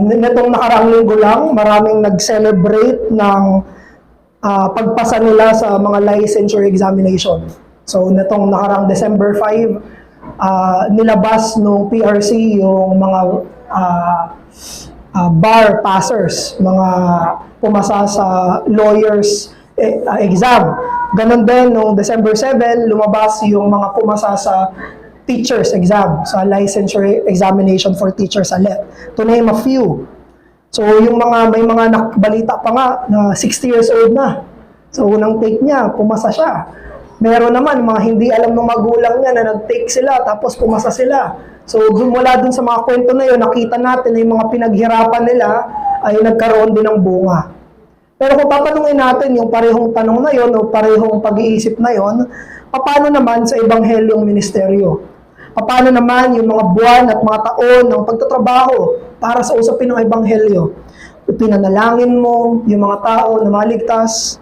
Nitong nakaraang linggo lang, maraming nag-celebrate ng pagpasa nila sa mga licensure examination. So, nitong nakaraang December 5, nilabas ng PRC yung mga bar passers, mga pumasa sa lawyers exam. Ganon din, noong December 7, lumabas yung mga pumasa sa teachers exam, sa licensure examination for teachers sa LET, to name a few. So, may mga nakbalita pa nga na 60 years old na. So, unang take niya, pumasa siya. Meron naman mga hindi alam ng magulang niya na nag-take sila, tapos pumasa sila. So, mula dun sa mga kwento na yun, nakita natin na yung mga pinaghirapan nila ay nagkaroon din ng bunga. Pero kung tatanungin natin yung parehong tanong na yun o parehong pag-iisip na yun, paano naman sa Ebanghelyong Ministeryo? Paano naman yung mga buwan at mga taon ng pagtatrabaho para sa usapin ng Ebanghelyo? Pinanalangin mo yung mga tao na maligtas,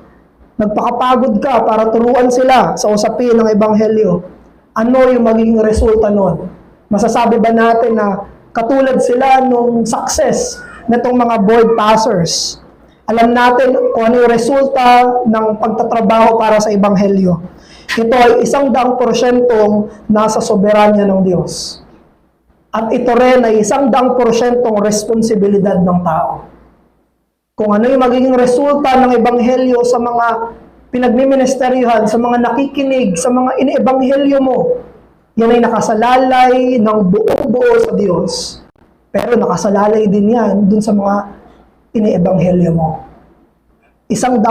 nagpakapagod ka para turuan sila sa usapin ng Ebanghelyo. Ano yung magiging resulta nun? Masasabi ba natin na katulad sila nung success nitong mga board passers? Alam natin kung ano yung resulta ng pagtatrabaho para sa Ebanghelyo. Ito ay 100% nasa soberanya ng Diyos. At ito rin ay 100% responsibilidad ng tao. Kung ano yung magiging resulta ng Ebanghelyo sa mga pinagmiministeryohan, sa mga nakikinig, sa mga iniebanghelyo mo, yan ay nakasalalay ng buong-buo sa Diyos. Pero nakasalalay din yan dun sa mga iniebanghelyo mo. 100%.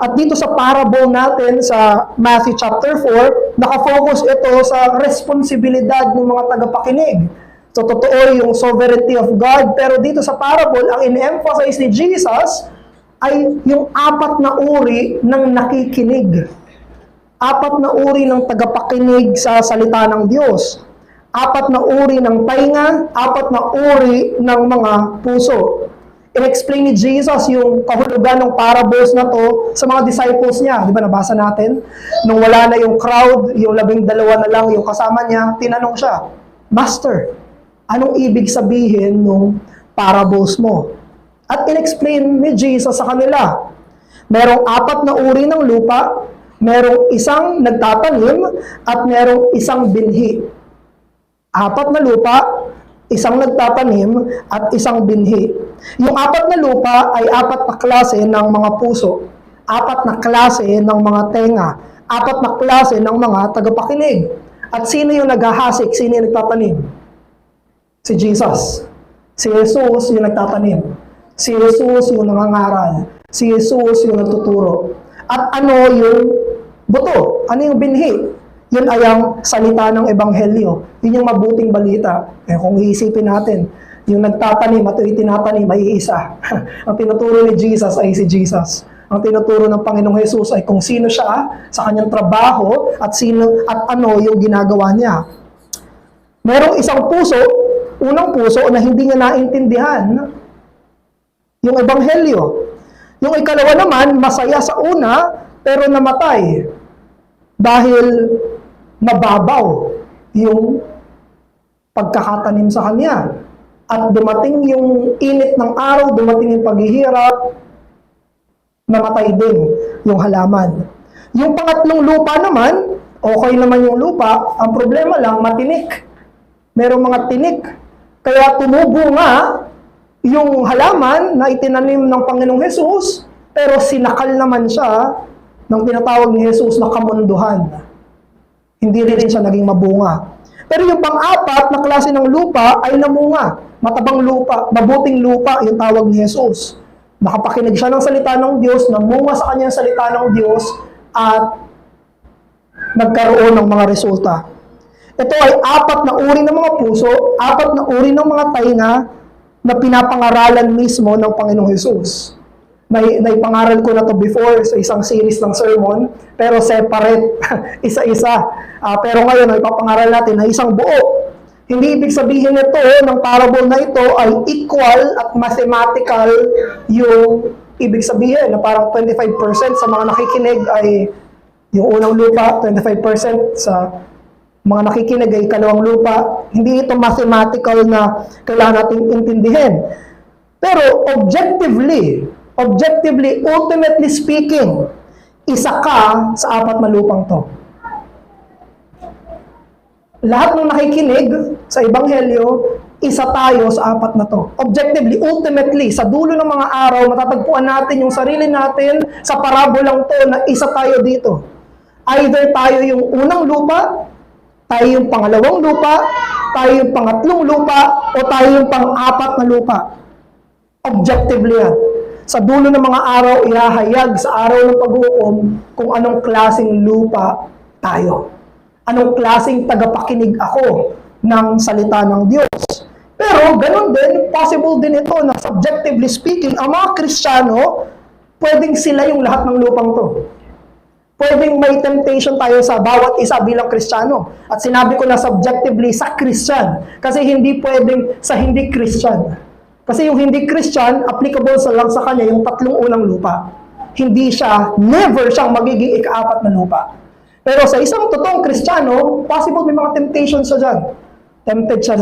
At dito sa parable natin sa Matthew chapter 4, nakafocus ito sa responsibilidad ng mga tagapakinig. So, totoo yung sovereignty of God, pero dito sa parable, ang in-emphasize ni Jesus ay yung 4 na uri ng nakikinig. 4 na uri ng tagapakinig sa salita ng Diyos. 4 na uri ng tainga, 4 na uri ng mga puso. In-explain ni Jesus yung kahulugan ng parables na to sa mga disciples niya. Di ba, nabasa natin? Nung wala na yung crowd, yung 12 na lang yung kasama niya, tinanong siya, Master, anong ibig sabihin ng parables mo? At in-explain ni Jesus sa kanila, merong 4 na uri ng lupa, merong isang nagtatanim, at merong isang binhi. 4 na lupa, isang nagtatanim, at isang binhi. Yung 4 na lupa ay 4 na klase ng mga puso, 4 na klase ng mga tenga, 4 na klase ng mga tagapakinig. At sino yung naghahasik? Sino yung nagtatanim? Si Jesus. Si Jesus yung nagtatanim. Si Jesus yung nangangaral. Si Jesus yung nagtuturo. At ano yung buto? Ano yung binhi? Yun ay ang salita ng Ebanghelyo. Yun yung mabuting balita. Kung iisipin natin, yung nagtatanim at itinatanim ay isa. Ang tinuturo ni Jesus ay si Jesus. Ang tinuturo ng Panginoong Jesus ay kung sino siya sa kanyang trabaho at ano yung ginagawa niya. Merong isang puso, unang puso na hindi niya naintindihan yung Ebanghelyo. Yung ikalawa naman, masaya sa una, pero namatay. Dahil mababaw yung pagkakatanim sa kanya. At dumating yung init ng araw, dumating yung paghihirap, namatay din yung halaman. Yung pangatlong lupa naman, okay naman yung lupa, ang problema lang, matinik. Merong mga tinik. Kaya tumubo nga yung halaman na itinanim ng Panginoong Jesus, pero sinakal naman siya ng tinatawag ni Jesus na kamunduhan. Hindi rin siya naging mabunga. Pero yung pang-4 na klase ng lupa ay namunga. Matabang lupa, mabuting lupa yung tawag ni Jesus. Nakapakinig siya ng salita ng Diyos, namunga sa kanyang salita ng Diyos, at nagkaroon ng mga resulta. Ito ay 4 na uri ng mga puso, 4 na uri ng mga tainga na pinapangaralan mismo ng Panginoong Jesus. Naipangaral ko na to before sa isang series ng sermon, pero separate, isa-isa. Pero ngayon, ipapangaral natin na isang buo. Hindi ibig sabihin nito ng parable na ito ay equal at mathematical yung ibig sabihin na parang 25% sa mga nakikinig ay yung unang lupa, 25% sa mga nakikinig ay ikalawang lupa. Hindi ito mathematical na kailangan nating intindihin. Pero objectively, ultimately speaking, isa ka sa apat na lupang to. Lahat ng nakikinig sa Ebanghelyo, isa tayo sa apat na to. Objectively, ultimately, sa dulo ng mga araw, matatagpuan natin yung sarili natin sa parabolang to na isa tayo dito. Either tayo yung unang lupa, tayo yung pangalawang lupa, tayo yung pangatlong lupa, o tayo yung pang-apat na lupa. Objectively yan. Sa dulo ng mga araw, ihahayag sa araw ng pag-uukom kung anong klaseng lupa tayo. Anong klaseng tagapakinig ako ng salita ng Diyos. Pero ganun din, possible din ito na subjectively speaking, ang mga Kristiyano, pwedeng sila yung lahat ng lupang to. Pwedeng may temptation tayo sa bawat isa bilang Kristiyano. At sinabi ko na subjectively sa Christian. Kasi hindi pwedeng sa hindi Christian. Kasi yung hindi Christian, applicable lang sa kanya yung tatlong unang lupa. Hindi siya, never siyang magiging ika-apat na lupa. Pero sa isang totoong Kristiyano, possible may mga temptations siya dyan. Tempted siya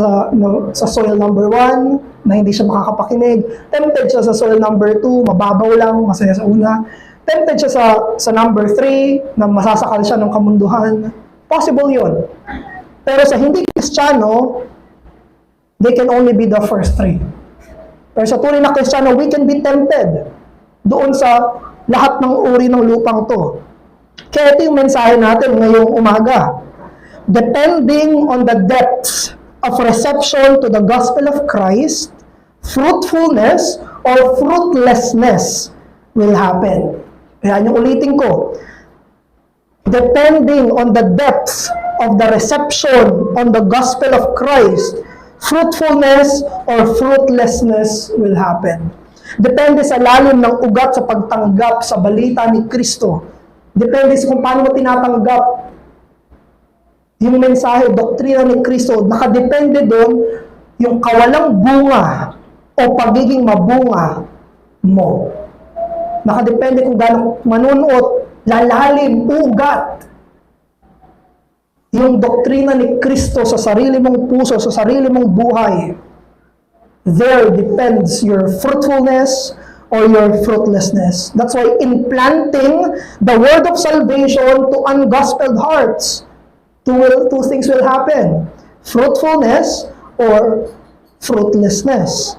sa soil number 1, na hindi siya makakapakinig. Tempted siya sa soil number 2, mababaw lang, masaya sa una. Tempted siya sa number 3, na masasakal siya ng kamunduhan. Possible yun. Pero sa hindi Kristiyano, they can only be the first 3. Pero sa tunay na Kristiyano, we can be tempted doon sa lahat ng uri ng lupang to. Kaya ito yung mensahe natin ngayong umaga. Depending on the depths of reception to the gospel of Christ, fruitfulness or fruitlessness will happen. Kaya yung ulitin ko. Depending on the depths of the reception on the gospel of Christ, fruitfulness or fruitlessness will happen. Depende sa lalim ng ugat sa pagtanggap sa balita ni Kristo. Depende sa kung paano mo tinatanggap yung mensahe, doktrina ni Kristo. Nakadepende doon yung kawalang bunga o pagiging mabunga mo. Nakadepende kung gaano manunuot, lalalim, ugat yung doktrina ni Kristo sa sarili mong puso, sa sarili mong buhay. There depends your fruitfulness or your fruitlessness. That's why implanting the word of salvation to ungospeled hearts, two things will happen. Fruitfulness or fruitlessness.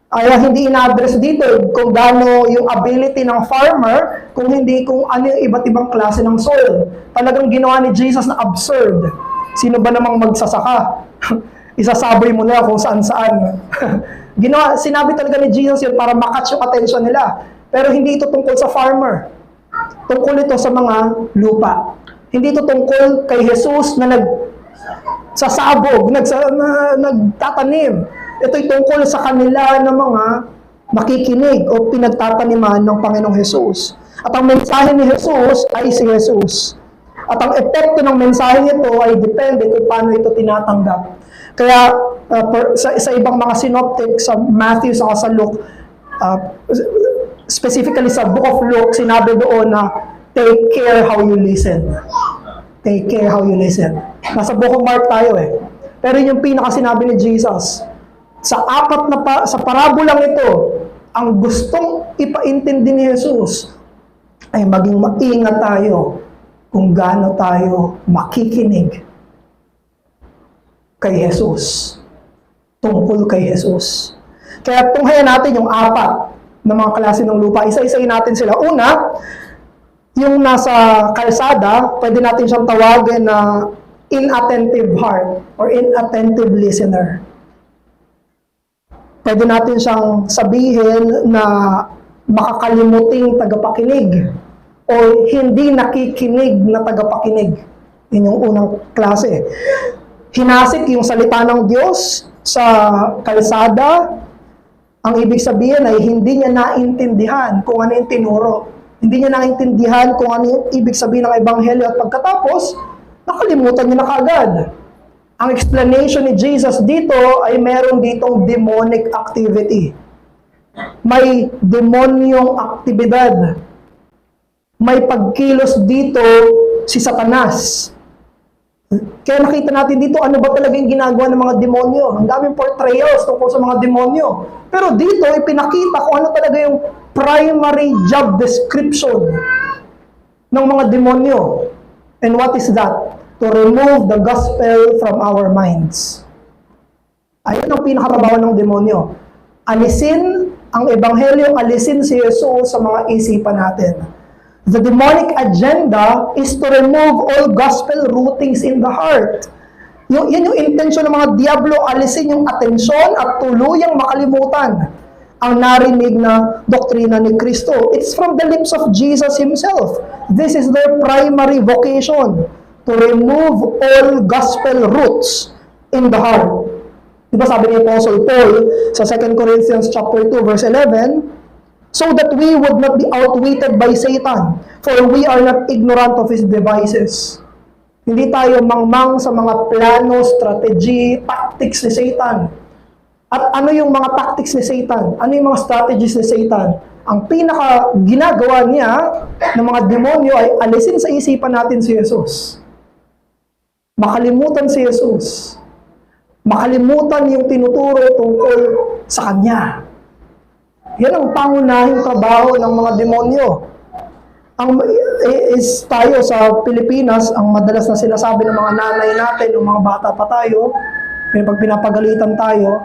Kaya hindi ina-address dito kung gaano yung ability ng farmer, kung hindi kung ano yung iba't ibang klase ng soil. Talagang ginawa ni Jesus na absurd. Sino ba namang magsasaka? Isasaboy mo na kung saan-saan. Sinabi talaga ni Jesus yun para makatch yung attention nila. Pero hindi ito tungkol sa farmer. Tungkol ito sa mga lupa. Hindi ito tungkol kay Jesus na nagsasabog, nagtatanim. Ito'y tungkol sa kanila ng mga makikinig o pinagtataniman ng Panginoong Jesus. At ang mensahe ni Jesus ay si Jesus. At ang epekto ng mensahe nito ay depende kung paano ito tinatanggap. Kaya sa ibang mga synoptic, sa Matthew sa Luke, specifically sa Book of Luke, sinabi doon na take care how you listen. Take care how you listen. Nasa Book of Mark tayo eh. Pero yung pinaka-sinabi ni Jesus, sa parabolang ito, ang gustong ipaintindi ni Jesus ay maging maingat tayo kung gaano tayo makikinig kay Jesus. Tungkol kay Jesus. Kaya tunghayan natin yung apat na mga klase ng lupa. Isa-isayin natin sila. Una, yung nasa kalsada, pwede natin siyang tawagin na inattentive heart or inattentive listener. Pwede natin siyang sabihin na makakalimuting tagapakinig o hindi nakikinig na tagapakinig. Yun yung unang klase. Hinasik yung salita ng Diyos sa kalsada. Ang ibig sabihin ay hindi niya naintindihan kung ano yung tinuro. Hindi niya naintindihan kung ano yung ibig sabihin ng Ebanghelyo at pagkatapos, nakalimutan niya na kaagad. Ang explanation ni Jesus dito ay meron ditong demonic activity. May demonyong aktibidad. May pagkilos dito si Satanas. Kaya nakita natin dito, ano ba talaga yung ginagawa ng mga demonyo? Ang daming portrayals tungkol sa mga demonyo. Pero dito, ipinakita kung ano talaga yung primary job description ng mga demonyo. And what is that? To remove the gospel from our minds. Ayun ang pinakatrabaho ng demonyo. Alisin ang ebanghelyo, alisin si Jesus sa mga isipan natin. The demonic agenda is to remove all gospel rootings in the heart. Yan yung intention ng mga diablo, alisin yung atensyon at tuluyang makalimutan ang narinig na doktrina ni Kristo. It's from the lips of Jesus Himself. This is their primary vocation, to remove all gospel roots in the heart. Diba sabi ni Apostle Paul sa 2 Corinthians chapter 2 verse 11, so that we would not be outwitted by Satan, for we are not ignorant of his devices. Hindi tayo mangmang sa mga plano, strategy, tactics ni Satan. At ano yung mga tactics ni Satan? Ano yung mga strategies ni Satan? Ang pinaka ginagawa niya ng mga demonyo ay alisin sa isipan natin si Jesus. Makalimutan si Jesus. Makalimutan yung tinuturo tungkol sa Kanya. Yan ang pangunahing trabaho ng mga demonyo. Is tayo sa Pilipinas, ang madalas na sinasabi ng mga nanay natin, ng mga bata pa tayo, pag pinapagalitan tayo,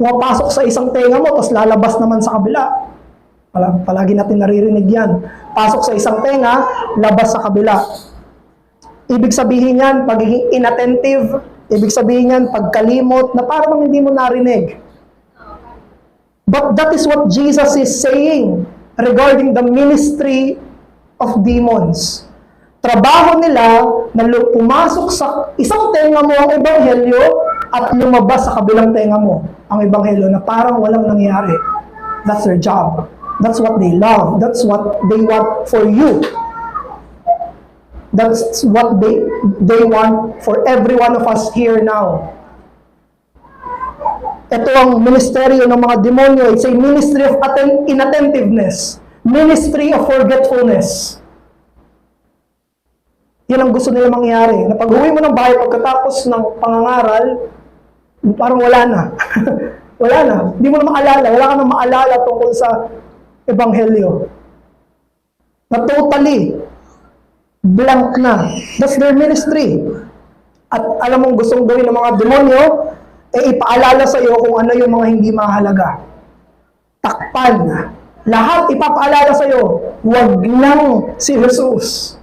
pumapasok sa isang tenga mo, tapos lalabas naman sa kabila. Palagi natin naririnig yan. Pasok sa isang tenga, labas sa kabila. Ibig sabihin yan, pagiging inattentive. Ibig sabihin yan, pagkalimot, na parang hindi mo narinig. But that is what Jesus is saying regarding the ministry of demons. Trabaho nila na pumasok sa isang tenga mo ang ebanghelyo at lumabas sa kabilang tenga mo ang ebanghelyo na parang walang nangyari. That's their job. That's what they love. That's what they want for you. That's what they want for every one of us here now. Ito ang ministeryo ng mga demonyo. It's a ministry of inattentiveness. Ministry of forgetfulness. Yan ang gusto nila mangyari. Na pag-uwi mo ng bahay pagkatapos ng pangangaral, parang wala na. Wala na. Hindi mo na maalala. Wala ka na maalala tungkol sa ebanghelyo. Na totally blank na. That's their ministry. At alam mong gustong gawin ng mga demonyo, ipaalala sa iyo kung ano yung mga hindi mahalaga. Takpan. Lahat ipapaalala sa iyo. Huwag lang si Jesus.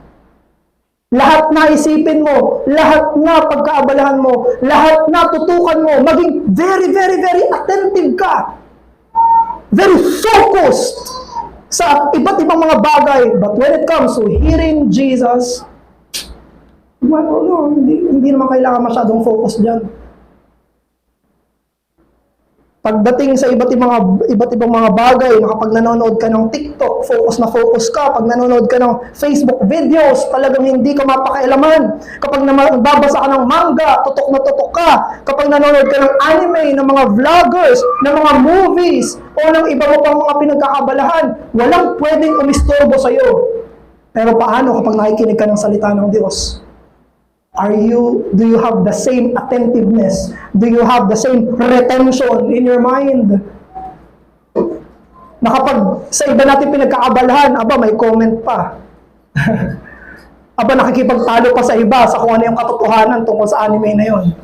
Lahat na isipin mo, lahat na pagkaabalahan mo, lahat na tutukan mo, maging very, very, very attentive ka. Very focused sa iba't ibang mga bagay. But when it comes to hearing Jesus, hindi naman kailangan masyadong focus dyan. Pagdating sa iba't ibang mga bagay, kapag nanonood ka ng TikTok, focus ka. Pag nanonood ka ng Facebook videos, talagang hindi ka mapakailaman. Kapag nababasa ka ng manga, tutok na tutok ka. Kapag nanonood ka ng anime, ng mga vloggers, ng mga movies, o ng iba mo pang mga pinagkakabalahan, walang pwedeng umistorbo sa'yo. Pero paano kapag nakikinig ka ng salita ng Diyos? Do you have the same attentiveness? Do you have the same retention in your mind? Na kapag sa iba natin pinagkakabalahan, may comment pa. Nakikipagtalo pa sa iba sa kung ano yung katotohanan tungkol sa anime na yon.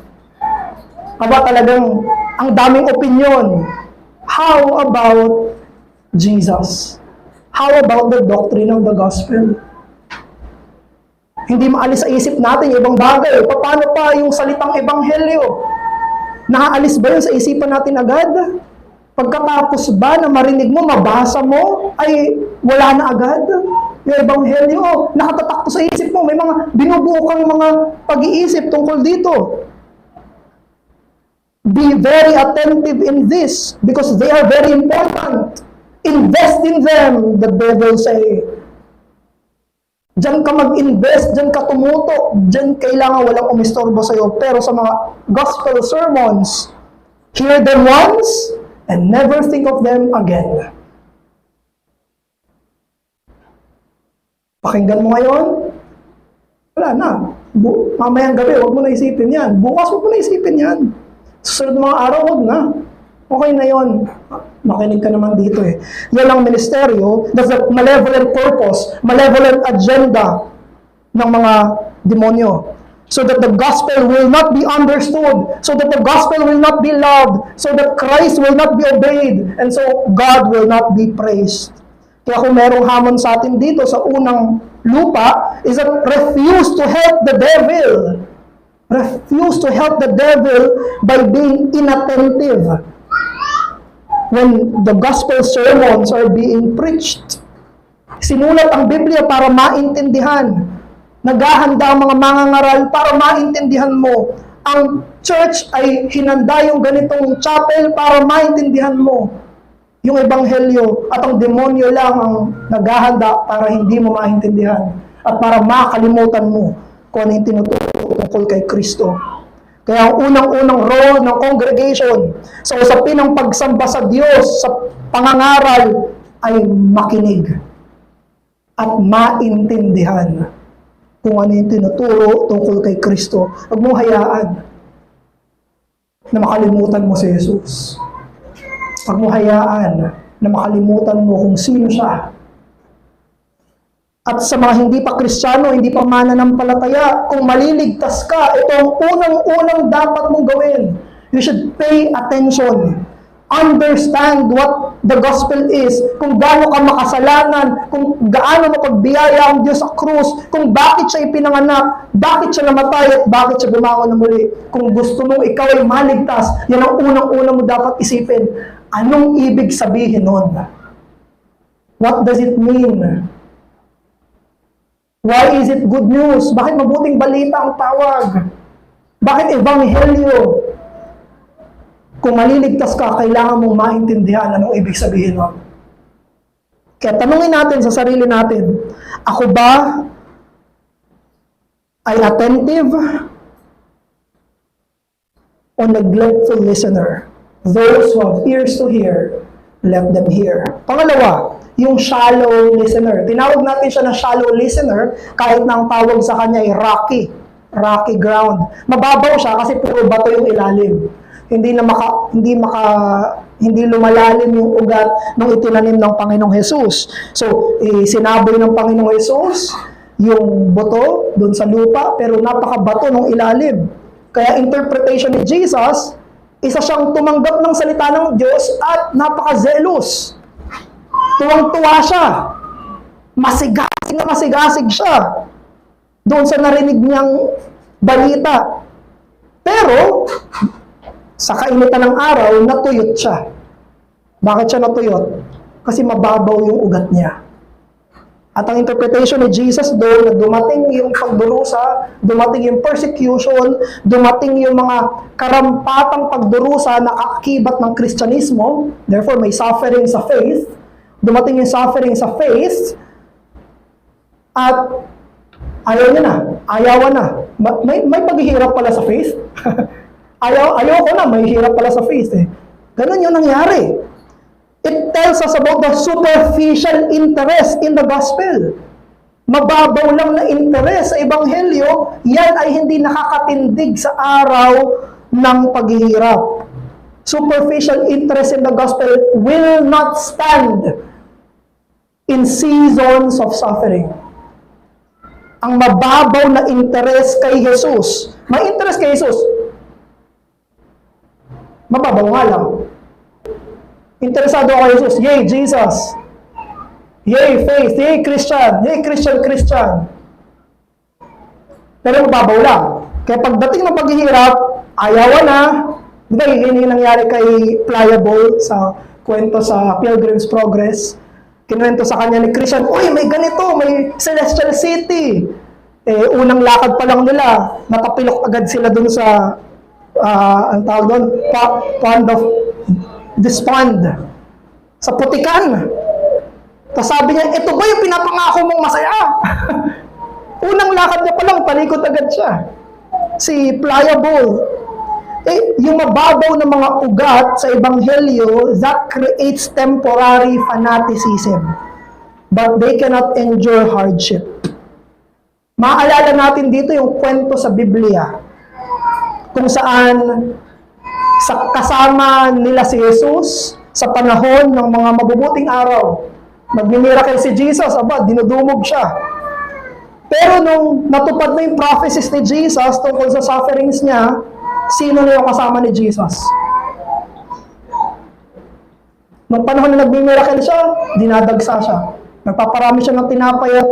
Talagang ang daming opinion. How about Jesus? How about the doctrine of the gospel? Hindi maalis sa isip natin yung ibang bagay. Paano pa yung salitang ebanghelyo? Naaalis ba yun sa isipan natin agad? Pagkatapos ba na marinig mo, mabasa mo, ay wala na agad? Yung ebanghelyo, nakatatak to sa isip mo. May mga binubuo kang mga pag-iisip tungkol dito. Be very attentive in this because they are very important. Invest in them, the devil say. Diyan ka mag-invest, diyan ka tumutok, diyan kailangan walang umistorbo sa'yo. Pero sa mga gospel sermons, hear them once and never think of them again. Pakinggan mo ngayon, Wala na. Mamayang gabi, huwag mo na isipin yan. Bukas, huwag mo na isipin yan. Susunod mga araw, huwag na. Okay na yon. Makinig ka naman dito eh. Yan ang ministeryo. That's the malevolent purpose, malevolent agenda ng mga demonyo. So that the gospel will not be understood, so that the gospel will not be loved, so that Christ will not be obeyed, and so God will not be praised. Kaya kung merong hamon sa atin dito sa unang lupa, is that refuse to help the devil. Refuse to help the devil by being inattentive when the gospel sermons are being preached. Sinulat ang Biblia para maintindihan. Naghahanda ang mga mangangaral para maintindihan mo. Ang church ay hinanda yung ganitong chapel para maintindihan mo yung ebanghelyo, at ang demonyo lang ang naghahanda para hindi mo maintindihan at para makalimutan mo kung ano yung tinuturo tungkol kay Kristo. Kaya ang unang-unang role ng congregation sa usapin ng pagsamba sa Diyos, sa pangangaral, ay makinig at maintindihan kung ano yung tinuturo tungkol kay Kristo. Huwag mong hayaan na makalimutan mo si Jesus. Huwag mong hayaan na makalimutan mo kung sino siya. At sa mga hindi pa Kristiyano, hindi pa mananampalataya, kung maliligtas ka, ito ang unang-unang dapat mong gawin. You should pay attention. Understand what the gospel is, kung gaano ka makasalanan, kung gaano mapagbiyaya ang Diyos sa krus, kung bakit siya ipinanganak, bakit siya namatay, at bakit siya bumangon na muli. Kung gusto mong ikaw ay maligtas, yan ang unang-unang mo dapat isipin. Anong ibig sabihin nun? What does it mean? Why is it good news? Bakit mabuting balita ang tawag? Bakit ebanghelyo? Kung maliligtas ka, kailangan mong maintindihan anong ibig sabihin nun. Kaya tanungin natin sa sarili natin, ako ba ay attentive o neglectful listener? Those who have ears to hear, let them hear. Pangalawa, yung shallow listener. Tinawag natin siya na shallow listener kahit na ang tawag sa kanya ay rocky ground. Mababaw siya kasi puro bato yung ilalim. Hindi lumalalim yung ugat ng itinanim ng Panginoong Hesus. So, sinaboy ng Panginoong Hesus yung buto doon sa lupa, pero napakabato ng ilalim. Kaya interpretation ni Jesus, isa siyang tumanggap ng salita ng Diyos at napaka-zealous. Tuwang-tuwa siya. Masigasig siya doon sa narinig niyang balita. Pero, sa kainitan ng araw, natuyot siya. Bakit siya natuyot? Kasi mababaw yung ugat niya. At ang interpretation ni Jesus doon na dumating yung pagdurusa, dumating yung persecution, dumating yung mga karampatang pagdurusa na akibat ng Kristyanismo, therefore may suffering sa faith, dumating yung suffering sa faith, at ayawan na. May paghihirap pala sa faith. Ayaw ko na, may hirap pala sa faith eh. Ganun yung nangyari. It tells us about the superficial interest in the gospel. Mababaw lang na interest sa ebanghelyo, yan ay hindi nakakatindig sa araw ng paghihirap. Superficial interest in the gospel will not stand in seasons of suffering. Ang mababaw na interest kay Jesus, may interest kay Jesus, mababaw nga lang. Interesado ako kay Jesus. Yay, Jesus. Yay, faith. Yay, Christian. Yay, Christian. Pero mababaw lang. Kaya pagdating ng paghihirap, ayawan na. Di ba, yun yung nangyari kay Pliable sa kwento sa Pilgrim's Progress. Kinuwento sa kanya ni Christian, uy, may ganito, may Celestial City. Unang lakad pa lang nila, napapilok agad sila dun sa ang tawag doon, Pond of Despond. Sa putikan. Tapos sabi niya, ito ba yung pinapangako mong masaya? Unang lakad niya pa lang, talikod agad siya. Si Pliable. Yung mababaw na mga ugat sa ebanghelyo, that creates temporary fanaticism. But they cannot endure hardship. Maaalala natin dito yung kwento sa Biblia kung saan kasama nila si Jesus sa panahon ng mga mabubuting araw. Nagmi-miracle si Jesus, dinudumog siya. Pero nung natupad na yung prophecies ni Jesus tungkol sa sufferings niya, sino na yung kasama ni Jesus? Nung panahon na nagmi-miracle siya, dinadagsa siya. Nagpaparami siya ng tinapay at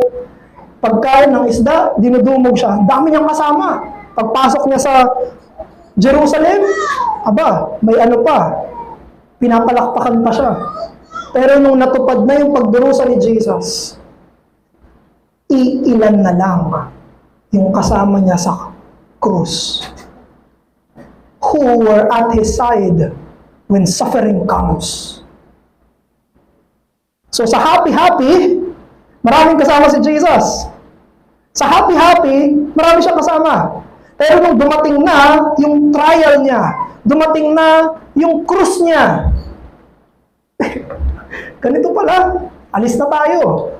pagkain ng isda, dinudumog siya. Dami niyang kasama. Pagpasok niya sa Jerusalem, may ano pa, pinapalakpakan pa siya. Pero nung natupad na yung pagdurusa ni Jesus, iilan na lang yung kasama niya sa krus who were at his side when suffering comes. So sa happy-happy, maraming kasama si Jesus. Sa happy-happy, marami siyang kasama. Pero nung dumating na yung trial niya, dumating na yung krus niya, ganito pala, alis na tayo.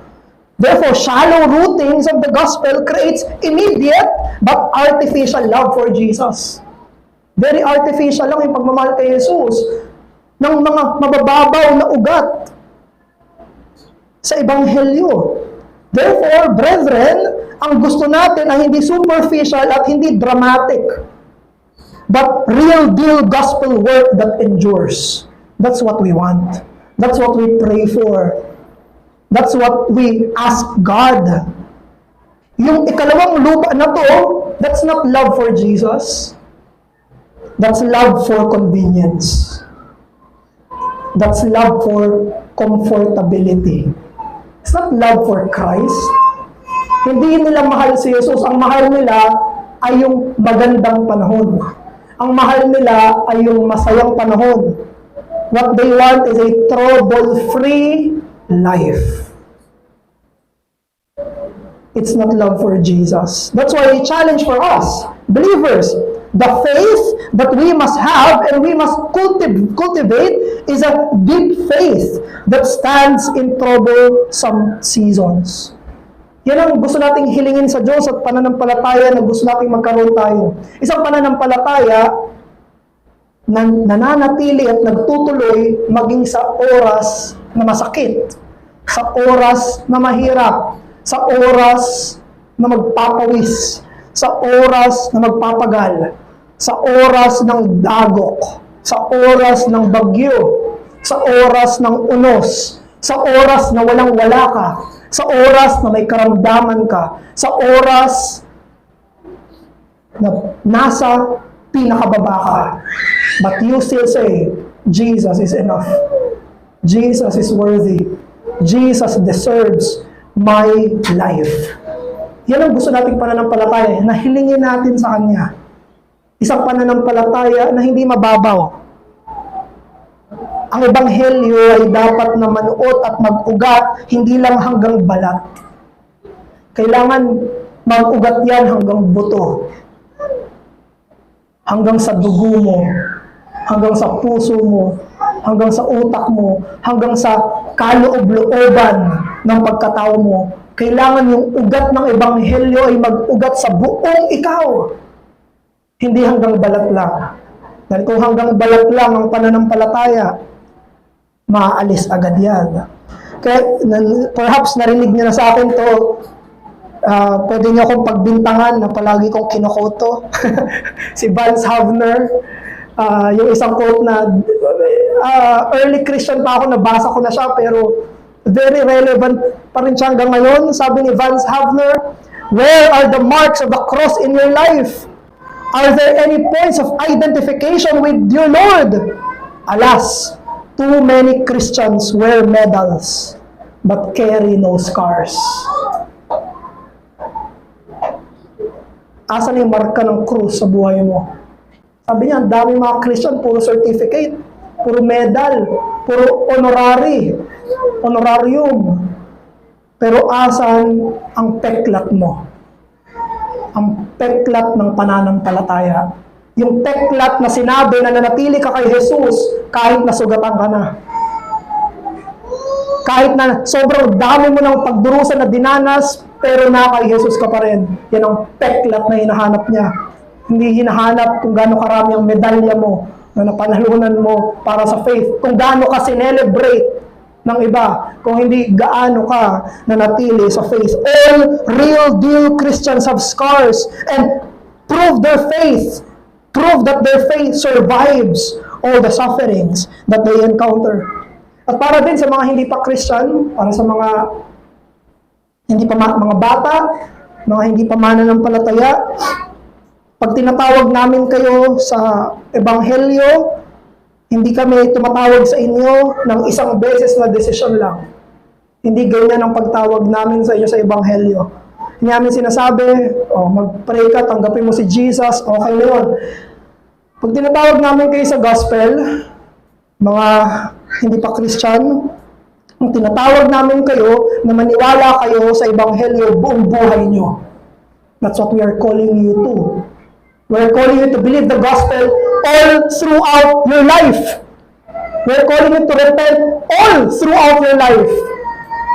Therefore, shallow rootings of the gospel creates immediate but artificial love for Jesus. Very artificial lang yung pagmamahal kay Jesus ng mga mabababaw na ugat sa Ebanghelyo. Therefore, brethren, ang gusto natin ay hindi superficial at hindi dramatic, but real deal gospel work that endures. That's what we want. That's what we pray for. That's what we ask God. Yung ikalawang lupa na to, that's not love for Jesus. That's love for convenience. That's love for comfortability. It's not love for Christ. Hindi nila mahal si Jesus. Ang mahal nila ay yung magandang panahon. Ang mahal nila ay yung masayang panahon. What they want is a trouble-free life. It's not love for Jesus. That's why a challenge for us, believers, the faith that we must have and we must cultivate is a deep faith that stands in troublesome seasons. Yan ang gusto nating hilingin sa Diyos at pananampalataya na gusto nating magkaroon tayo. Isang pananampalataya na nananatili at nagtutuloy maging sa oras na masakit, sa oras na mahirap, sa oras na magpapawis, sa oras na magpapagal, sa oras ng dagok, sa oras ng bagyo, sa oras ng unos, sa oras na walang-wala ka, sa oras na may karamdaman ka, sa oras na nasa pinakababa ka. But you still say, Jesus is enough. Jesus is worthy. Jesus deserves my life. Yan ang gusto nating pananampalataya, na hilingin natin sa Kanya. Isang pananampalataya na hindi mababaw. Ang Ebanghelyo ay dapat na manuot at mag-ugat, hindi lang hanggang balat. Kailangan mag-ugat yan hanggang buto. Hanggang sa dugo mo, hanggang sa puso mo, hanggang sa utak mo, hanggang sa kaloob-looban ng pagkatao mo. Kailangan yung ugat ng Ebanghelyo ay mag-ugat sa buong ikaw. Hindi hanggang balat lang. Dahil kung hanggang balat lang ang pananampalataya, maaalis agad yan. Kaya perhaps narinig niyo na sa akin to, pwede niyo akong pagbintangan na palagi kong kinukoto. Si Vance Havner, yung isang quote na early Christian pa ako, nabasa ko na siya, pero very relevant pa rin siya hanggang ngayon. Sabi ni Vance Havner, "Where are the marks of the cross in your life? Are there any points of identification with your Lord? Alas, too many Christians wear medals but carry no scars." Asan yung marka ng krus sa buhay mo? Sabi niya, ang dami mga Christian, puro certificate, puro medal, puro honorarium. Pero asan ang peklat mo? Ang peklat ng pananampalataya. Yung peklat na sinabi na nanatili ka kay Jesus kahit nasugatan ka na. Kahit na sobrang dami mo ng pagdurusa na dinanas, pero na kay Jesus ka pa rin. Yan ang peklat na hinahanap niya. Hindi hinahanap kung gaano karami ang medalya mo na napanalunan mo para sa faith. Kung gaano ka sinelebrate ng iba. Kung hindi gaano ka nanatili sa faith. All real deal Christians have scars and prove their faith. Prove that their faith survives all the sufferings that they encounter. At para din sa mga hindi pa Christian, para sa mga mga bata, mga hindi pa mananampalataya, pag tinatawag namin kayo sa ebanghelyo, hindi kami tumatawag sa inyo ng isang beses na desisyon lang. Hindi ganyan ang pagtawag namin sa inyo sa ebanghelyo. Hindi namin sinasabi, mag-pray ka, tanggapin mo si Jesus, okay na yun. Pag tinatawag namin kayo sa gospel, mga hindi pa Christian, ang tinatawag namin kayo na maniwala kayo sa ebanghelyo buong buhay nyo. That's what we are calling you to. We're calling you to believe the gospel all throughout your life. We're calling you to repent all throughout your life,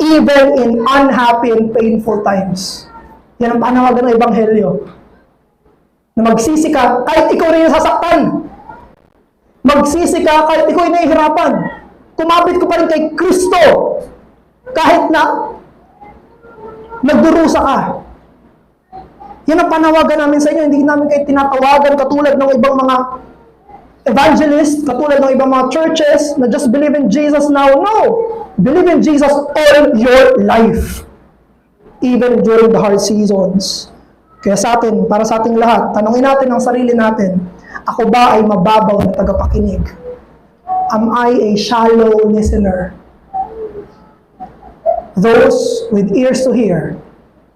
even in unhappy and painful times. Yan ang panawagan ng ebanghelyo. Na magsisi ka kahit ikaw rin yung sasaktan. Magsisi ka kahit ikaw ay nahihirapan. Kumapit ko pa rin kay Kristo kahit na nagdurusa ka. Yan ang panawagan namin sa inyo. Hindi namin kayo tinatawagan katulad ng ibang mga evangelists, katulad ng ibang mga churches na just believe in Jesus now. No! Believe in Jesus all your life. Even during the hard seasons. Kaya sa atin, para sa ating lahat, tanungin natin ang sarili natin, ako ba ay mababaw na tagapakinig? Am I a shallow listener? Those with ears to hear,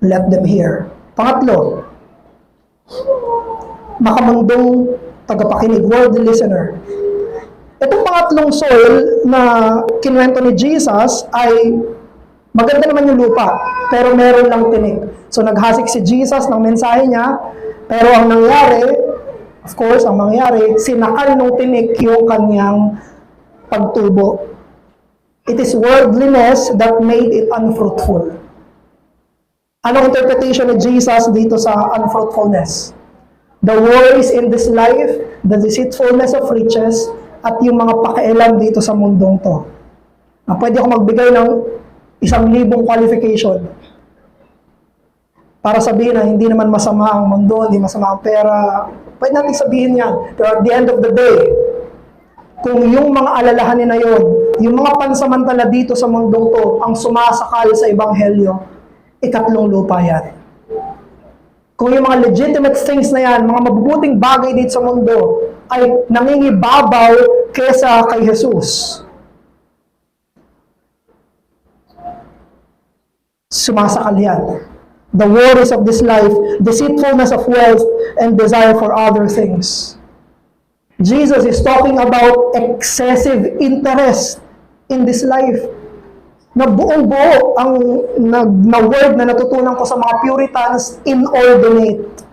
let them hear. Pangatlo, makamundong tagapakinig, worthy listener. Itong pangatlong soil na kinuwento ni Jesus ay maganda naman yung lupa, pero meron lang tinik. So naghasik si Jesus ng mensahe niya, pero ang nangyari, of course, ang mangyari, sinakal ng tinik yung kanyang pagtubo. It is worldliness that made it unfruitful. Anong interpretation ni Jesus dito sa unfruitfulness? The worries in this life, the deceitfulness of riches, at yung mga pakialam dito sa mundong to. Pwede ako magbigay ng 1,000 qualification para sabihin na hindi naman masama ang mundo, hindi masama ang pera. Pwede natin sabihin yan. Pero at the end of the day, kung yung mga alalahanin na yun, yung mga pansamantala dito sa mundong to, ang sumasakal sa ebanghelyo, ikatlong lupa yan. Kung yung mga legitimate things na yan, mga mabubuting bagay dito sa mundo, ay nangingibabaw kesa kay Jesus, sumasakal yan. The worries of this life, deceitfulness of wealth, and desire for other things. Jesus is talking about excessive interest in this life. Na buong-buo ang na word na natutunan ko sa mga Puritans, inordinate.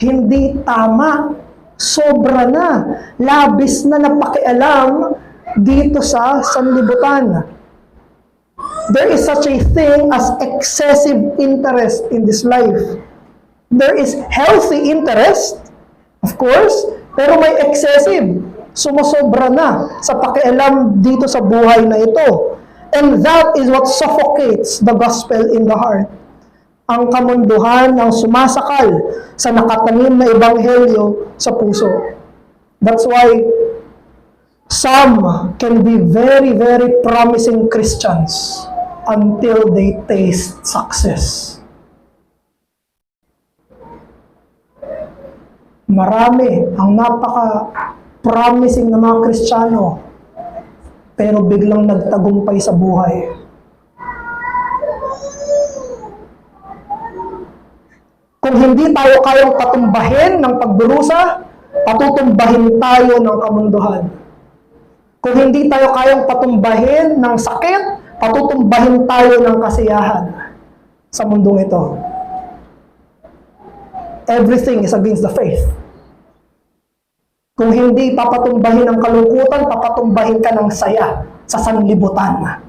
Hindi tama. Sobra na. Labis na napakialam dito sa sanlibutan. There is such a thing as excessive interest in this life. There is healthy interest, of course, pero may excessive. Sumusobra na sa pakialam dito sa buhay na ito. And that is what suffocates the gospel in the heart. Ang kamunduhan ang sumasakal sa nakatanim na ebanghelyo sa puso. That's why some can be very, very promising Christians until they taste success. Marami ang napaka-promising na mga Kristiyano, pero biglang nagtagumpay sa buhay. Kung hindi tayo kayang patumbahin ng pagdurusa, patutumbahin tayo ng kamunduhan. Kung hindi tayo kayang patumbahin ng sakit, patutumbahin tayo ng kasiyahan sa mundong ito. Everything is against the faith. Kung hindi papatumbahin ng kalungkutan, papatumbahin ka ng saya sa sanlibutan.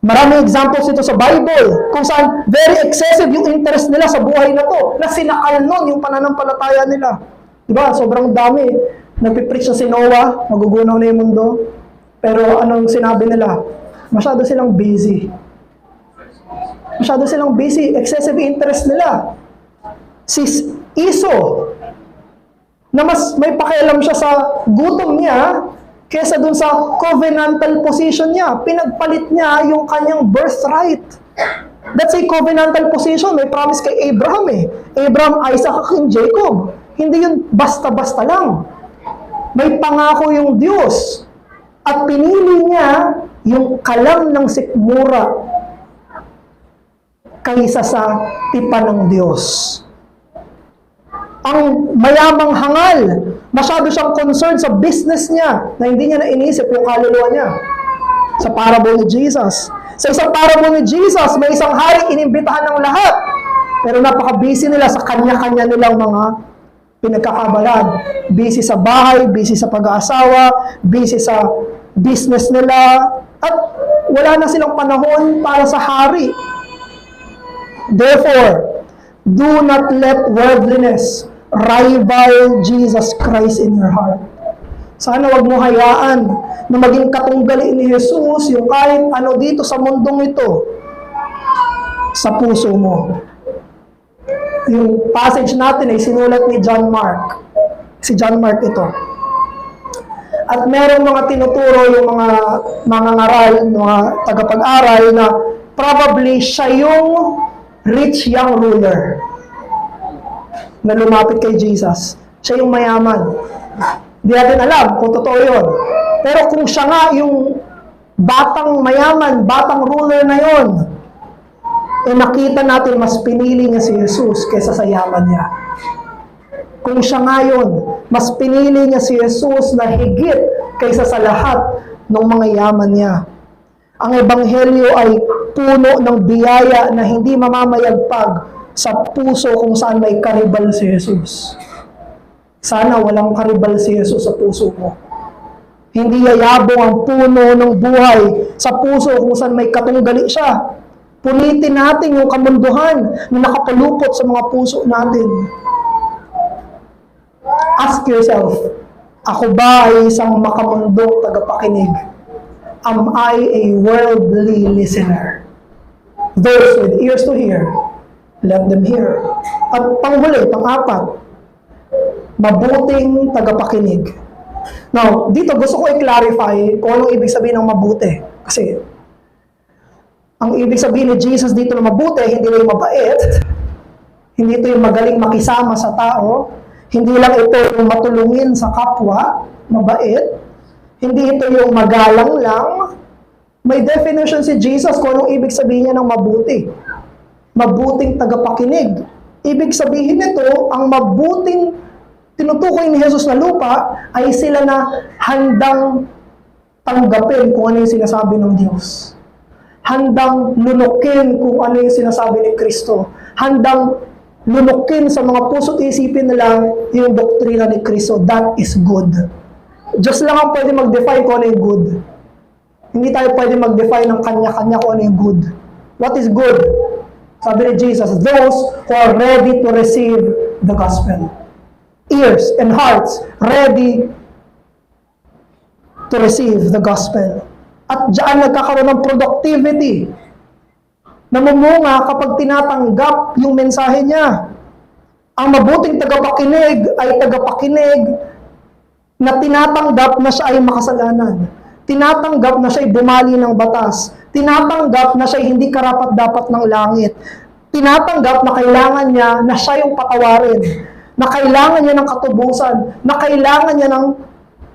Maraming examples ito sa Bible kung saan very excessive yung interest nila sa buhay na to, na sinakal nun yung pananampalataya nila. Diba? Sobrang dami. Nagpipreach na si Noah, magugunaw na yung mundo. Pero anong sinabi nila? Masyado silang busy. Masyado silang busy. Excessive interest nila. Si Esau, na mas may pakialam siya sa gutom niya kesa dun sa covenantal position niya. Pinagpalit niya yung kanyang birthright. That's a covenantal position. May promise kay Abraham eh. Abraham, Isaac, and Jacob. Hindi yun basta-basta lang. May pangako yung Diyos. At pinili niya yung kalam ng sikmura kaysa sa tipan ng Diyos. Ang mayamang hangal, masyado siyang concerned sa business niya na hindi niya nainisip yung kaluluwa niya. Sa parable ni Jesus. Sa isang parable ni Jesus, may isang hari inimbitahan ng lahat. Pero napaka-busy nila sa kanya-kanya nilang mga pinagkakabalad. Busy sa bahay, busy sa pag-aasawa, busy sa business nila, at wala na silang panahon para sa hari. Therefore, do not let worldliness rival Jesus Christ in your heart. Sana wag mo hayaan na maging katunggali ni Jesus yung kahit ano dito sa mundong ito sa puso mo. Yung passage natin ay sinulat ni John Mark. Si John Mark ito. At merong mga tinuturo yung mga ngaral, mga tagapag-aral na probably siya yung rich young ruler na lumapit kay Jesus. Siya yung mayaman. Hindi natin alam kung totoo yun. Pero kung siya nga yung batang mayaman, batang ruler na yun, eh nakita natin mas pinili niya si Jesus kaysa sa yaman niya. Kung siya nga yun, mas pinili niya si Jesus na higit kaysa sa lahat ng mga yaman niya. Ang Ebanghelyo ay puno ng biyaya na hindi mamamayagpag sa puso kung saan may karibal si Jesus. Sana walang karibal si Jesus sa puso mo. Hindi yayabong ang puno ng buhay sa puso kung saan may katunggali siya. Punitin natin yung kamunduhan na nakapalupot sa mga puso natin. Ask yourself, ako ba ay isang makamundong tagapakinig? Am I a worldly listener? Those with ears to hear, let them hear. At panghuli, pang-apat, mabuting tagapakinig. Now, dito gusto ko i-clarify kung anong ibig sabihin ng mabuti. Kasi, ang ibig sabihin ni Jesus dito na mabuti, hindi lang yung mabait, hindi ito yung magaling makisama sa tao, hindi lang ito yung matulungin sa kapwa, mabait, hindi ito yung magalang lang. May definition si Jesus kung anong ibig sabihin niya ng mabuti. Mabuting tagapakinig. Ibig sabihin nito, ang mabuting tinutukoy ni Jesus na lupa ay sila na handang tanggapin kung ano yung sinasabi ng Diyos. Handang lunukin kung ano yung sinasabi ni Kristo. Handang lunukin sa mga puso't isipin nila yung doktrina ni Kristo. That is good. Diyos lang ang pwede mag-define kung ano yung good. Hindi tayo pwede mag-define ng kanya-kanya kung ano yung good. What is good? Sabi ni Jesus, those who are ready to receive the gospel. Ears and hearts ready to receive the gospel. At diyan nagkakaroon ng productivity. Namumunga kapag tinatanggap yung mensahe niya. Ang mabuting tagapakinig ay tagapakinig na tinatanggap na siya ay makasalanan. Tinatanggap na siya ay bumali ng batas. Tinatanggap na siya ay hindi karapat-dapat ng langit. Tinatanggap na kailangan niya na siya yung patawarin. Na kailangan niya ng katubusan. Na kailangan niya ng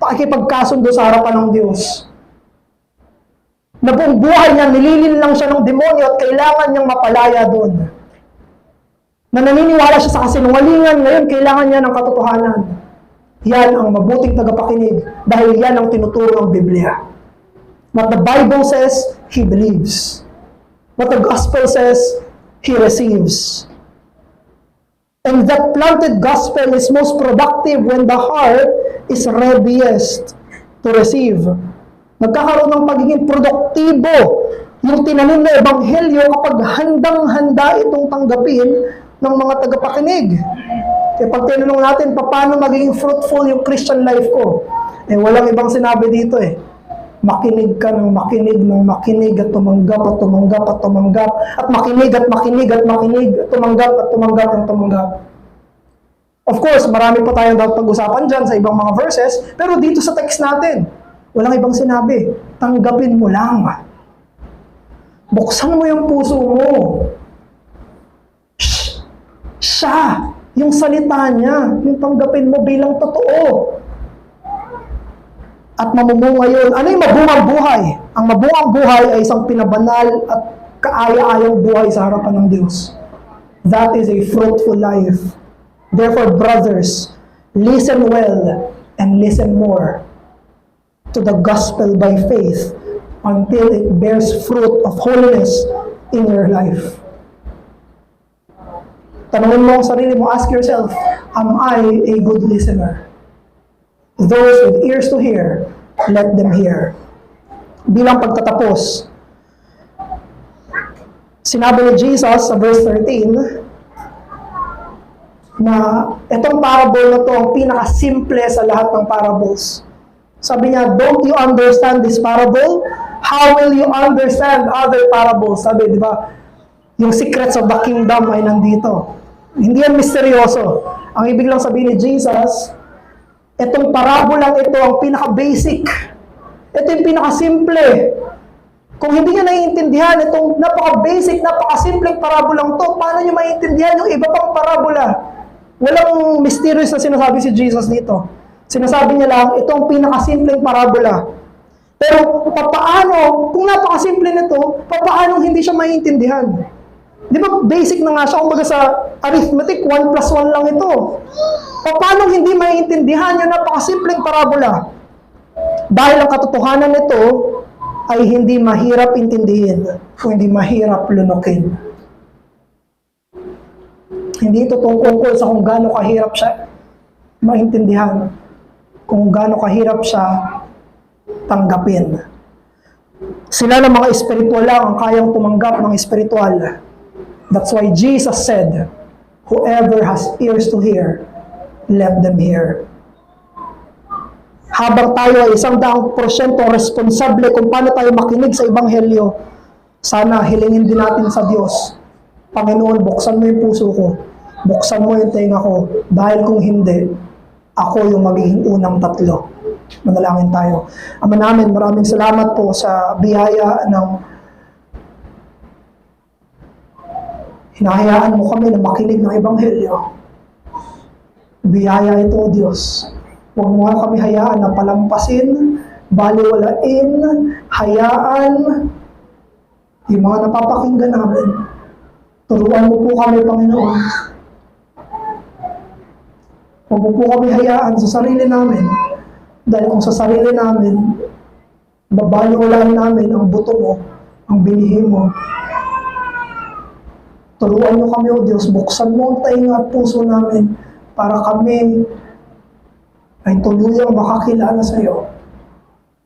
pakikipagkasundo sa harapan ng Diyos. Na buong buhay niya, nililin lang siya ng demonyo at kailangan niyang mapalaya doon. Na naniniwala siya sa kasinungalingan, ngayon kailangan niya ng katotohanan. Yan ang mabuting tagapakinig dahil yan ang tinuturo ng Biblia. What the Bible says, he believes. What the gospel says, he receives. And that planted gospel is most productive when the heart is readiest to receive. Nagkakaroon ng pagiging produktibo Yung tinanim na ebanghelyo kapag handang-handa itong tanggapin ng mga tagapakinig. Kaya pag tinanong natin, paano magiging fruitful yung Christian life ko? Walang ibang sinabi dito Makinig ka ng makinig ng makinig at tumanggap at tumanggap at tumanggap at makinig at makinig at makinig at tumanggap at tumanggap at tumanggap. Of course, marami pa tayong dapat pag-usapan dyan sa ibang mga verses, pero dito sa text natin, walang ibang sinabi. Tanggapin mo lang. Buksan mo yung puso mo. Siya, yung salita niya, yung tanggapin mo bilang totoo. At mamumunga yun. Ano yung mabungang buhay? Ang mabungang buhay ay isang pinabanal at kaaya-ayang buhay sa harapan ng Diyos. That is a fruitful life. Therefore, brothers, listen well and listen more to the gospel by faith until it bears fruit of holiness in your life. Tanungin mo ang sarili mo, ask yourself, am I a good listener? Those with ears to hear, let them hear. Bilang pagtatapos, sinabi ni Jesus sa verse 13 na itong parable na to ang pinakasimple sa lahat ng parables. Sabi niya, don't you understand this parable? How will you understand other parables? Sabi, di ba? Yung secrets of the kingdom ay nandito. Hindi yan misteryoso. Ang ibig lang sabihin ni Jesus, itong parabolang ito ang pinaka-basic. Ito yung pinaka-simple. Kung hindi nyo naiintindihan itong napaka-basic, napaka-simpleng parabolang to, paano nyo maiintindihan yung iba pang parabola? Walang mysterious na sinasabi si Jesus dito. Sinasabi niya lang, itong pinaka-simpleng parabola. Pero papaano, kung napaka-simple nito, papaano hindi siya maiintindihan? Di ba basic na nga siya, kumbaga sa arithmetic, 1 plus 1 lang ito. Paano hindi maiintindihan yung napakasimpleng parabola? Dahil ang katotohanan nito ay hindi mahirap intindihin o hindi mahirap lunukin. Hindi ito tungkol sa kung gaano kahirap siya maintindihan, kung gaano kahirap siya tanggapin. Sila ng mga espiritual lang ang kayang tumanggap ng espiritual. That's why Jesus said, whoever has ears to hear, let them hear. Habang tayo ay 100% responsable kung paano tayo makinig sa ebanghelyo, sana hilingin din natin sa Diyos, Panginoon, buksan mo yung puso ko, buksan mo yung tenga ko, dahil kung hindi, ako yung magiging unang tatlo. Manalangin tayo. Ama namin, maraming salamat po sa biyaya ng hinahayaan mo kami na makinig ng ebanghelyo. Biyaya ito, O Diyos. Huwag mo nga kami hayaan na palampasin, baliwalain, hayaan yung mga napapakinggan namin. Turuan mo po kami, Panginoon. Huwag mo po kami hayaan sa sarili namin. Dahil kung sa sarili namin, babaliwalain namin ang buto mo, ang binhi mo. Turuan mo kami, O Diyos, buksan mo ang tainga at puso namin para kami ay tuluyang makakilala sa iyo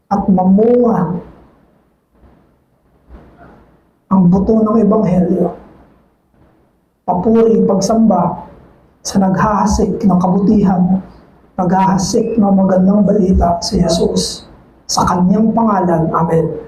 at mamunga ang buto ng ebanghelyo. Papuri, pagsamba sa naghahasik ng kabutihan, naghahasik ng magandang balita si Jesus. Sa kanyang pangalan, Amen.